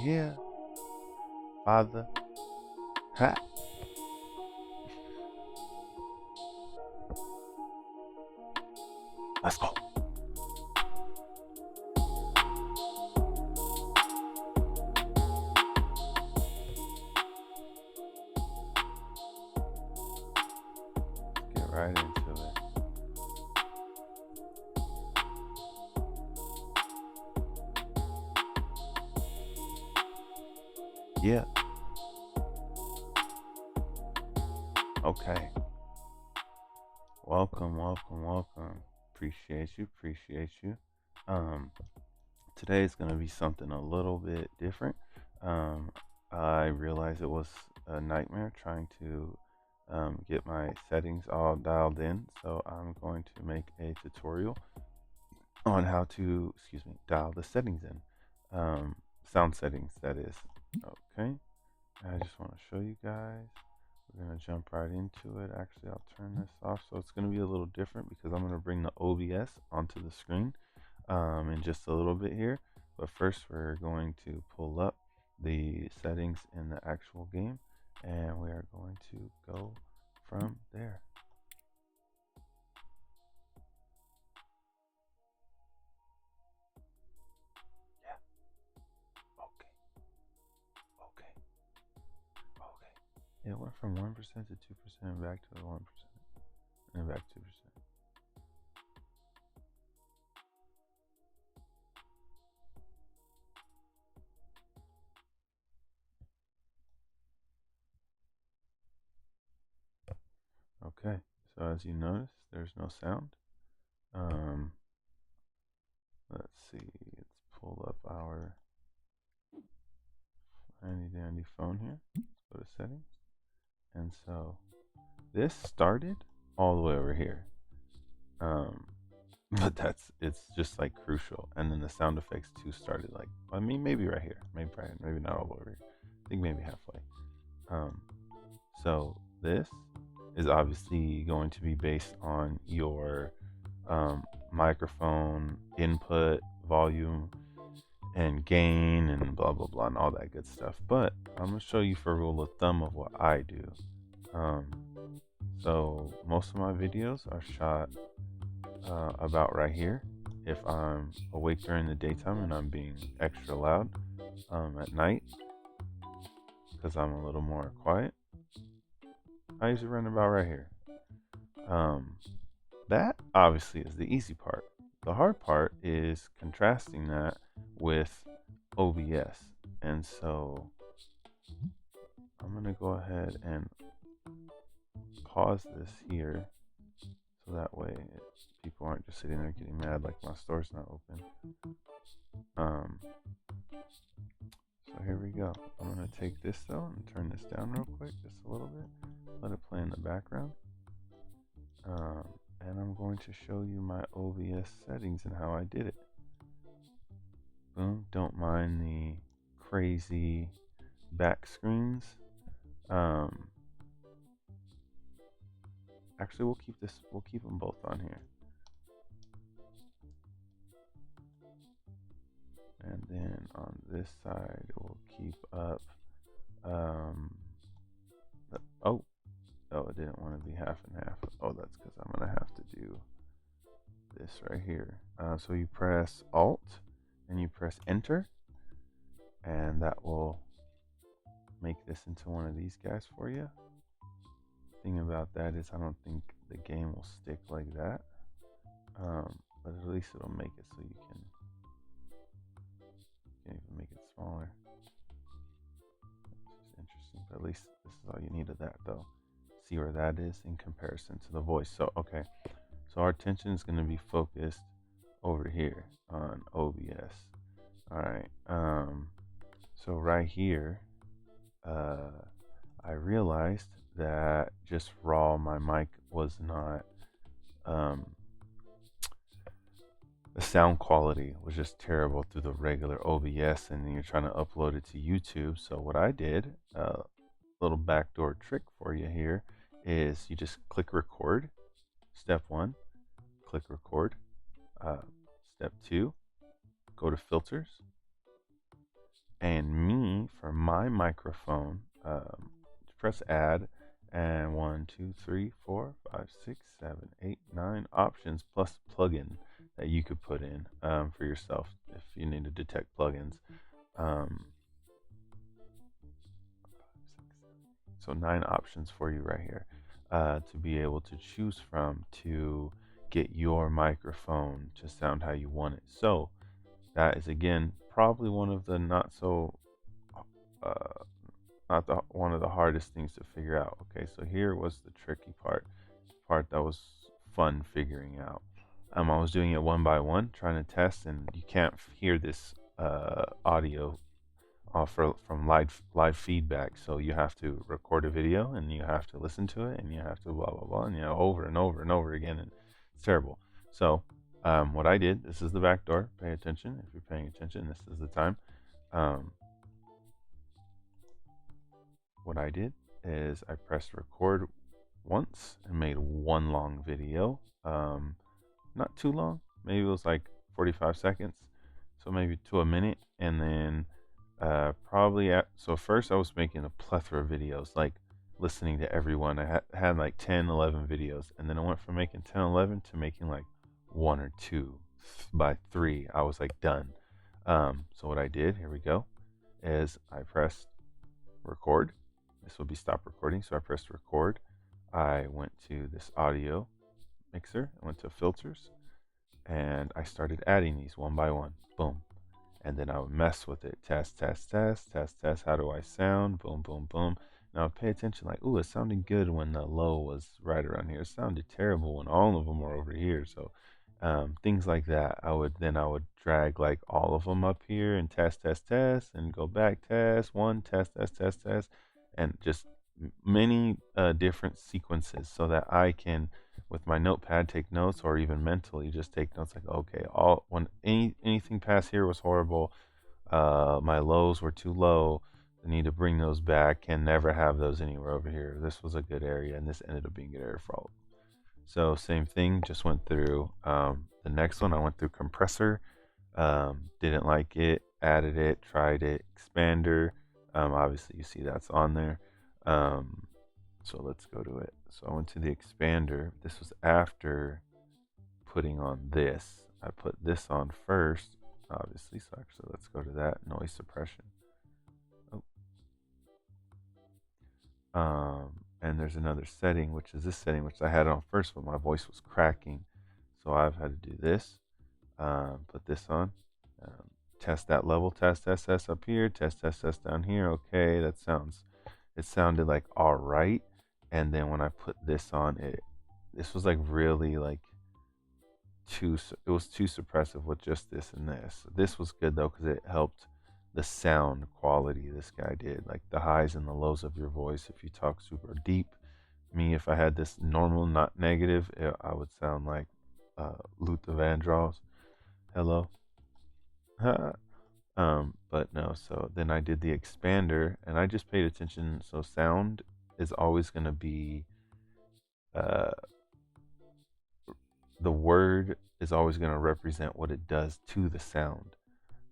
here, Father. Ha! Let's go. Get right into it. Yeah. Okay. Welcome, welcome, welcome. Appreciate you, appreciate you. Um, Today is going to be something a little bit different. Um, I realized it was a nightmare trying to get my settings all dialed in, so I'm going to make a tutorial on how to, dial the settings in. Sound settings, that is. Okay, I just want to show you guys. We're going to jump right into it. Actually, I'll turn this off. So it's going to be a little different because I'm going to bring the OBS onto the screen in just a little bit here. But first, we're going to pull up the settings in the actual game, and we are going to go from there. Yeah. Okay. Okay. Okay. It went from 1% to 2%, back to 1%, and back 2%. Okay, so as you notice, there's no sound. Let's see, let's pull up our handy dandy phone here. Let's go to settings. And so this started all the way over here. But it's just like crucial. And then the sound effects too started like, I mean, maybe right here, maybe not all the way over here. I think maybe halfway. So this is obviously going to be based on your microphone input, volume, and gain, and blah blah blah, and all that good stuff. But I'm gonna show you for a rule of thumb of what I do. So most of my videos are shot about right here. If I'm awake during the daytime and I'm being extra loud at night, because I'm a little more quiet, I usually run about right here. That obviously is the easy part. The hard part is contrasting that with OBS. And so I'm going to go ahead and pause this here so that way people aren't just sitting there getting mad like my store's not open. So here we go. I'm going to take this though and turn this down real quick, just a little bit. Let it play in the background. And I'm going to show you my OBS settings and how I did it. Boom. Don't mind the crazy back screens. Actually, we'll keep them both on here. And then on this side, we'll keep up. Oh, it didn't want to be half and half. Oh, that's because I'm going to have to do this right here. So you press Alt and you press Enter, and that will make this into one of these guys for you. Thing about that is I don't think the game will stick like that, but at least it'll make it so you can even make it smaller. It's interesting, but at least this is all you need of that though. See where that is in comparison to the voice. So okay, so our attention is going to be focused over here on OBS. All right, so right here I realized that just raw my mic was not the sound quality was just terrible through the regular OBS, and then you're trying to upload it to YouTube. So what I did, little backdoor trick for you here, is you just click record. Step 1, click record. Step 2, go to filters, And me, for my microphone, press add, and 1, 2, 3, 4, 5, 6, 7, 8, 9 options plus plugin that you could put in for yourself if you need to detect plugins. So 9 options for you right here to be able to choose from to get your microphone to sound how you want it. So that is again probably one of the uh, one of the hardest things to figure out. Okay, so here was the tricky part that was fun figuring out. I was doing it one by one, trying to test, and you can't hear this audio from live feedback. So you have to record a video, and you have to listen to it, and you have to blah blah blah, and over and over and over again, and it's terrible. So what I did, this is the back door. Pay attention if you're paying attention. This is the time. Um, what I did is I pressed record once and made one long video. Not too long. Maybe it was like 45 seconds. So maybe to a minute. And then so first I was making a plethora of videos, like listening to everyone. I had like 10, 11 videos. And then I went from making 10, 11 to making like one or two. By three, I was like done. So what I did, here we go, is I pressed record. This will be stop recording. So I pressed record. I went to this audio mixer. I went to filters, and I started adding these one by one. Boom. And then I would mess with it. Test, test, test, test, test. How do I sound? Boom, boom, boom. Now pay attention. Like, ooh, it sounded good when the low was right around here. It sounded terrible when all of them were over here. So things like that. I would drag like all of them up here and test, test, test, and go back, test one, test, test, test, test, and just many different sequences so that I can, with my notepad, take notes, or even mentally just take notes. Like, okay, when anything past here was horrible. My lows were too low. I need to bring those back. Can never have those anywhere over here. This was a good area, and this ended up being a good area for all of them. So same thing, just went through the next one. I went through compressor, didn't like it, added it, tried it, expander. Obviously, you see that's on there. So let's go to it. So I went to the expander. This was after putting on this. I put this on first, obviously. So actually, let's go to that noise suppression. And there's another setting, which is this setting, which I had on first, but my voice was cracking. So I've had to do this, put this on, test that level, test, test, test up here, test, test, test down here. Okay, it sounded like all right. And then when I put this on, this was like really like it was too suppressive with just this and this. This was good though, because it helped the sound quality this guy did, like the highs and the lows of your voice. If you talk super deep, if I had this normal, not negative, I would sound like Luther Vandross. Hello. But no, so then I did the expander, and I just paid attention. So sound is always going to be, the word is always going to represent what it does to the sound.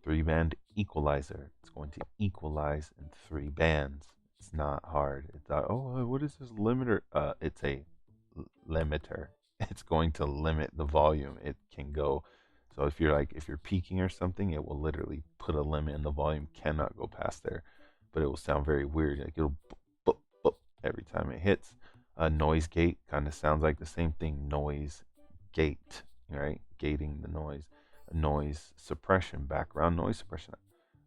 3-band equalizer. It's going to equalize in 3 bands. It's not hard. It's not, oh, what is this limiter? It's a limiter. It's going to limit the volume. It can go. So if you're peaking or something, it will literally put a limit, and the volume cannot go past there. But it will sound very weird. Like it'll boop, boop, boop every time it hits. A noise gate kind of sounds like the same thing. Noise gate, right? Gating the noise. Noise suppression, background noise suppression.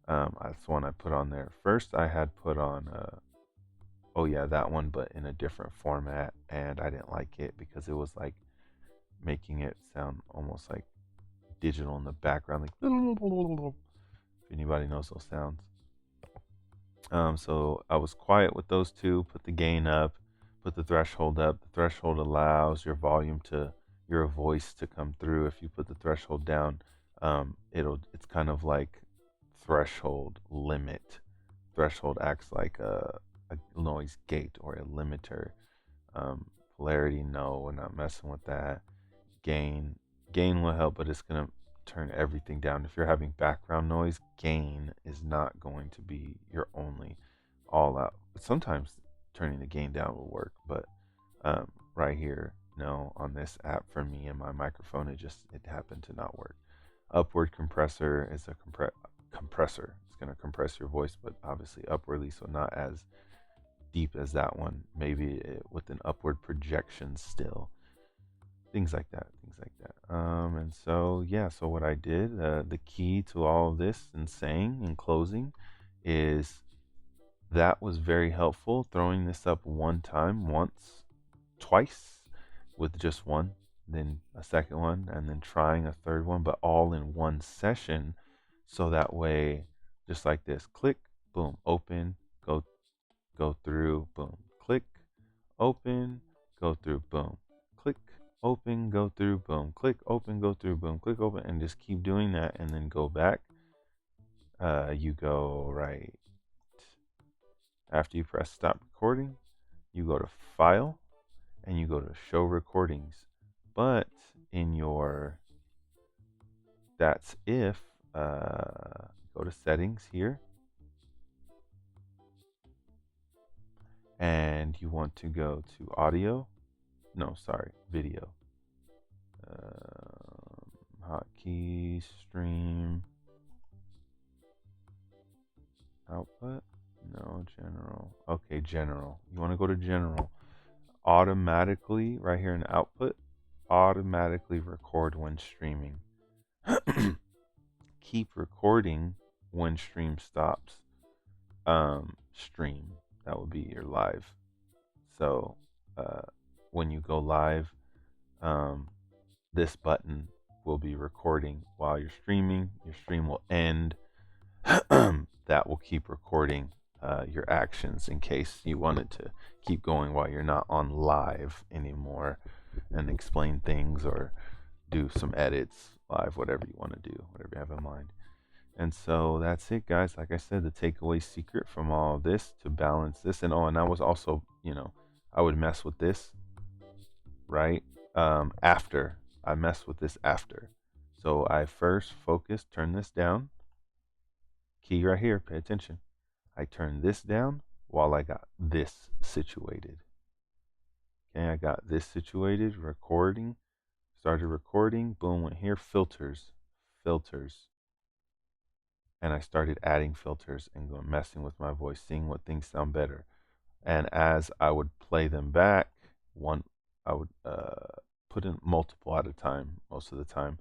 That's one I put on there. First, I had put on, that one, but in a different format, and I didn't like it because it was like making it sound almost like digital in the background, like if anybody knows those sounds. So I was quiet with those two. Put the gain up, put the threshold up. The threshold allows your voice to come through. If you put the threshold down, it's kind of like threshold limit. Threshold acts like a noise gate or a limiter. Polarity, no, we're not messing with that. Gain will help, but it's gonna turn everything down. If you're having background noise, gain is not going to be your only all out. But sometimes turning the gain down will work, but right here, no, on this app for me and my microphone, it happened to not work. Upward compressor is a compressor. It's going to compress your voice, but obviously upwardly, so not as deep as that one. Maybe with an upward projection still. Things like that. Things like that. And so yeah. So what I did, the key to all of this and saying in closing, is that was very helpful. Throwing this up one time, once, twice, with just one, then a second one, and then trying a third one, but all in one session. So that way, just like this, click, boom, open, go through, boom, click, open, go through, boom, click, open, go through, boom, click, open, go through, boom, click, open, and just keep doing that, and then go back. You go right after you press stop recording, you go to file, and you go to show recordings. But in your that's if go to settings here, and you want to go to audio, no, sorry, video, hotkey, stream, output, no, general, okay, general, you want to go to general, automatically, right here in output, automatically record when streaming. Keep recording when stream stops. Stream, that would be your live. So when you go live, this button will be recording while you're streaming. Your stream will end. That will keep recording your actions in case you wanted to keep going while you're not on live anymore and explain things or do some edits live, whatever you want to do, whatever you have in mind. And so that's it, guys. Like I said, the takeaway secret from all of this to balance this. And I was also, I would mess with this, right? After. I mess with this after. So I first focus, turn this down. Key right here, pay attention. I turn this down while I got this situated. Okay, I got this situated, recording. Started recording, boom, went here, filters. And I started adding filters and messing with my voice, seeing what things sound better. And as I would play them back, I would put in multiple at a time, most of the time,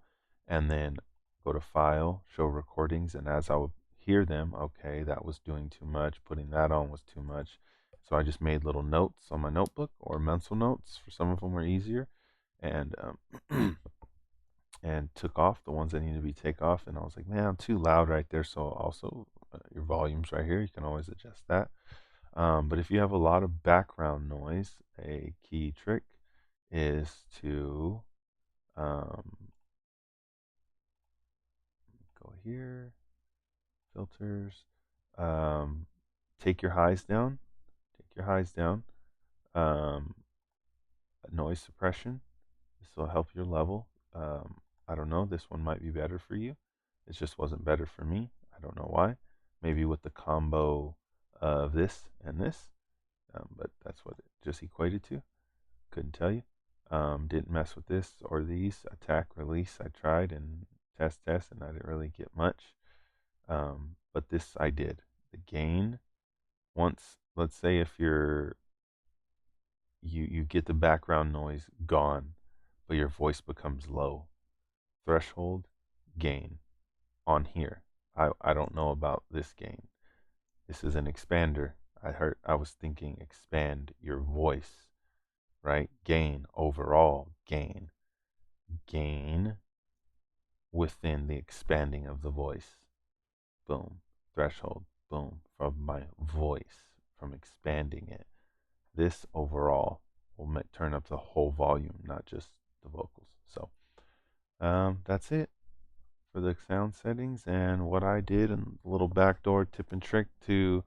and then go to File, Show Recordings, and as I would hear them, okay, that was doing too much, putting that on was too much. So I just made little notes on my notebook or mental notes. For some of them were easier, and and took off the ones that needed to be take off. And I was like, man, I'm too loud right there. So also your volume's right here. You can always adjust that. But if you have a lot of background noise, a key trick is to go here, filters, take your highs down, noise suppression. This will help your level. I don't know, this one might be better for you. It just wasn't better for me. I don't know why. Maybe with the combo of this and this, but that's what it just equated to. Couldn't tell you. Didn't mess with this or these. Attack, release, I tried, and test, and I didn't really get much. But this I did. The gain, once, let's say if you get the background noise gone, but your voice becomes low. Threshold, gain on here. I don't know about this gain. This is an expander. I was thinking expand your voice, right? Gain, overall gain. Gain within the expanding of the voice. Boom. Threshold, boom. From my voice, from expanding it. This overall will turn up the whole volume, not just the vocals. So that's it for the sound settings and what I did, and a little backdoor tip and trick to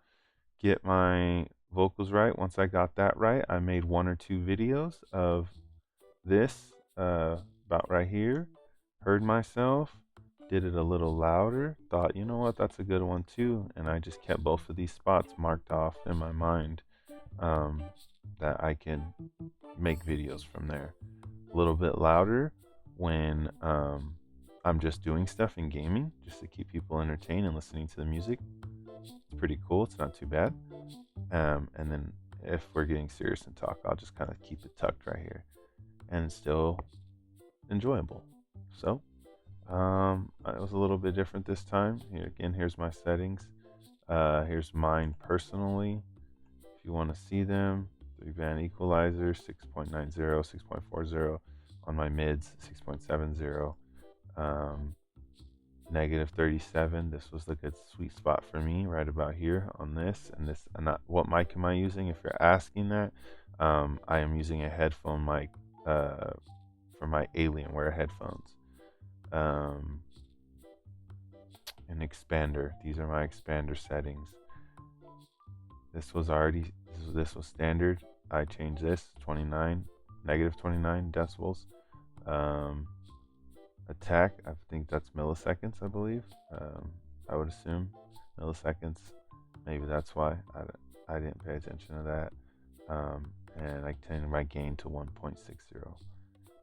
get my vocals right. Once I got that right, I made 1 or 2 videos of this about right here. Heard myself, did it a little louder, thought, you know what, that's a good one too. And I just kept both of these spots marked off in my mind, that I can make videos from there. A little bit louder when I'm just doing stuff in gaming, just to keep people entertained and listening to the music. It's pretty cool. It's not too bad. And then if we're getting serious and talk, I'll just kind of keep it tucked right here, and it's still enjoyable. So it was a little bit different this time. Here again, here's my settings. Here's mine personally. If you want to see them, 3-band equalizer, 6.90, 6.40 on my mids, 6.70. Negative 37. This was the good sweet spot for me, right about here on this. And this, and what mic am I using? If you're asking that, I am using a headphone mic for my Alienware headphones. An expander. These are my expander settings. This was standard. I changed this, 29, negative 29 decibels. Attack, I think that's milliseconds, I believe. I would assume milliseconds. Maybe that's why I didn't pay attention to that. And I changed my gain to 1.60.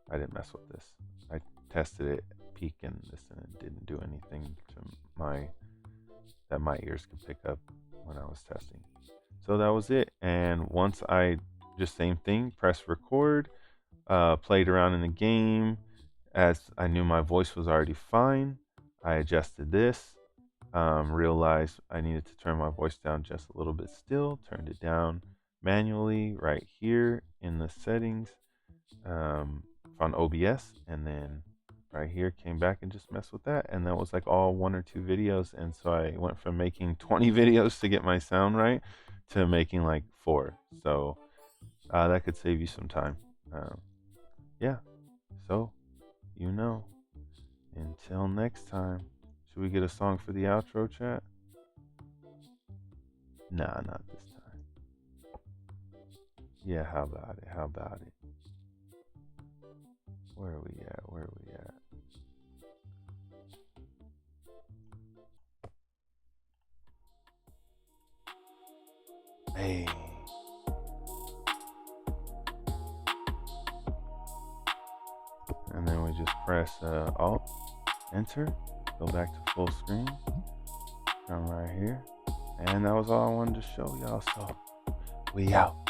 I didn't mess with this. I tested it, peak and this, and it didn't do anything to that my ears could pick up when I was testing. So that was it. And once I just same thing, press record, played around in the game. As I knew my voice was already fine, I adjusted this, realized I needed to turn my voice down just a little bit still, turned it down manually right here in the settings, on OBS, and then right here came back and just messed with that, and that was like all 1 or 2 videos. And so I went from making 20 videos to get my sound right to making like 4. So that could save you some time. Yeah, so you know, until next time. Should we get a song for the outro, chat? Nah, not this time. Yeah, how about it? How about it? Where are we at? Where are we at? Hey. And then we just press Alt, Enter, go back to full screen. Come right here. And that was all I wanted to show y'all. So we out.